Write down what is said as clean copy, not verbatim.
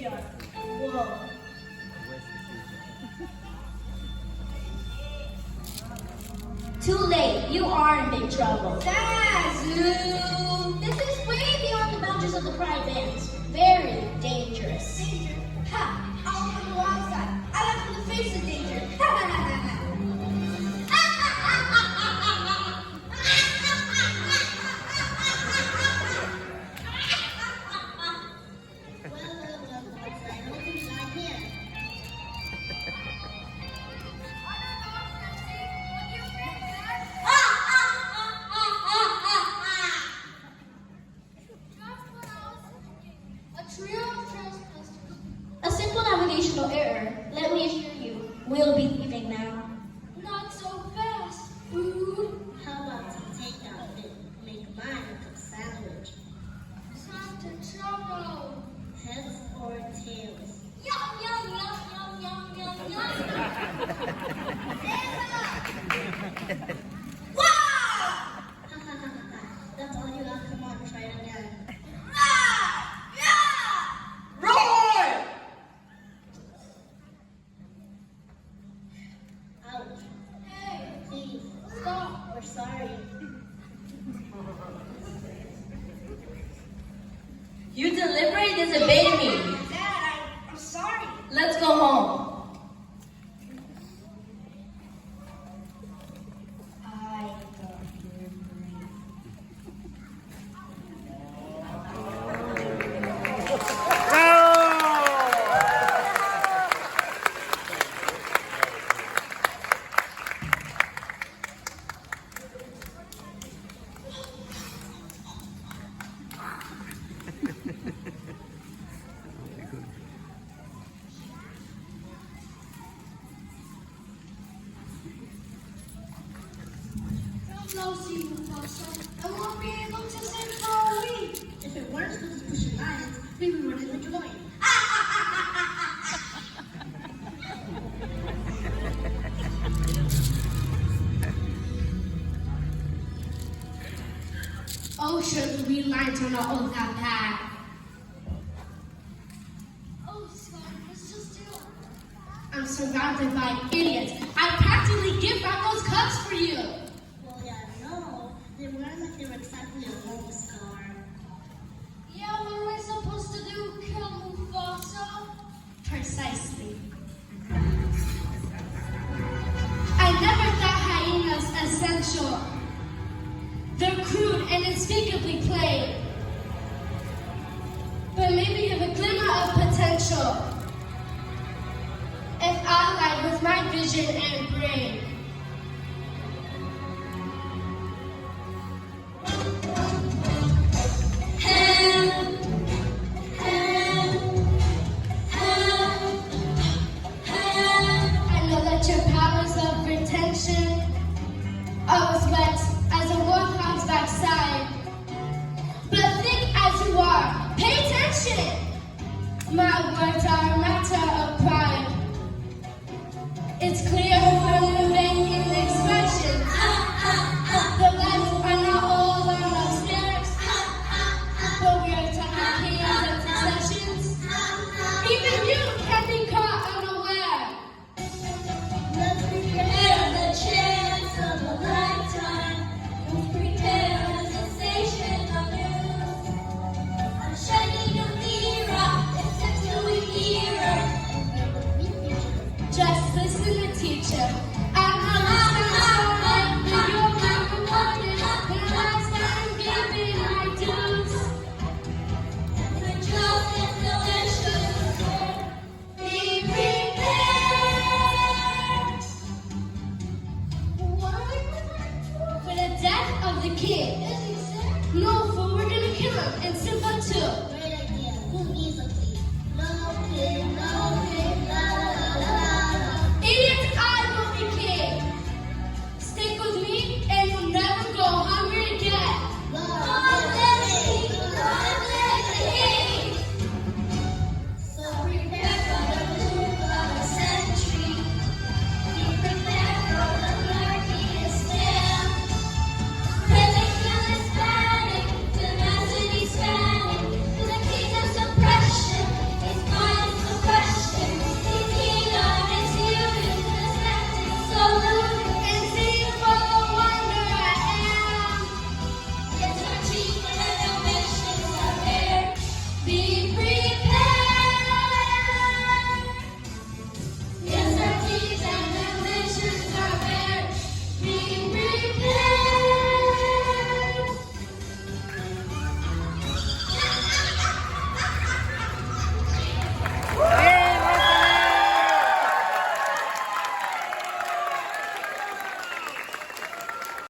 graveyard. Whoa. Too late. You are in big trouble. Zazu! This is way beyond the boundaries of the pride bands. Very dangerous. Danger? Ha! I went on the wrong side. I left in the face of danger. Ha ha ha ha ha. A simple navigational error. Let me assure you, we'll be leaving now. Not so fast, food. How about you take that bit, make mine a sandwich? Time to trouble. Heads or tails? Yum, yum, yum, yum, yum, yum, yum. Wow! Ha ha ha ha. That's all you got. Come on, try it again. Ah! Yeah! Roar! Ouch. Hey, Please, stop. we're sorry. You deliberately disobeyed me. Dad, I'm sorry. Let's go home. I got your brain. No, see, I won't be able to sing for a week. If it weren't for those pushing lions, maybe we wouldn't have joined. Oh, sure, the green lights are not all that bad. Oh, Scott, it's just you. I'm surrounded by idiots. I practically give back those cups for you. Well, yeah, no. They weren't like they were exactly a home scar. Yeah, what are we supposed to do? Kill Mufasa? Precisely. I never thought hyenas essential. They're crude and unspeakably plain. But maybe have a glimmer of potential. If allied with my vision and brain. Help! Help! Help! Help! I know that your powers of retention are as wet as a warthog's backside. But think as you are, pay attention! My words are a matter of pride. It's clear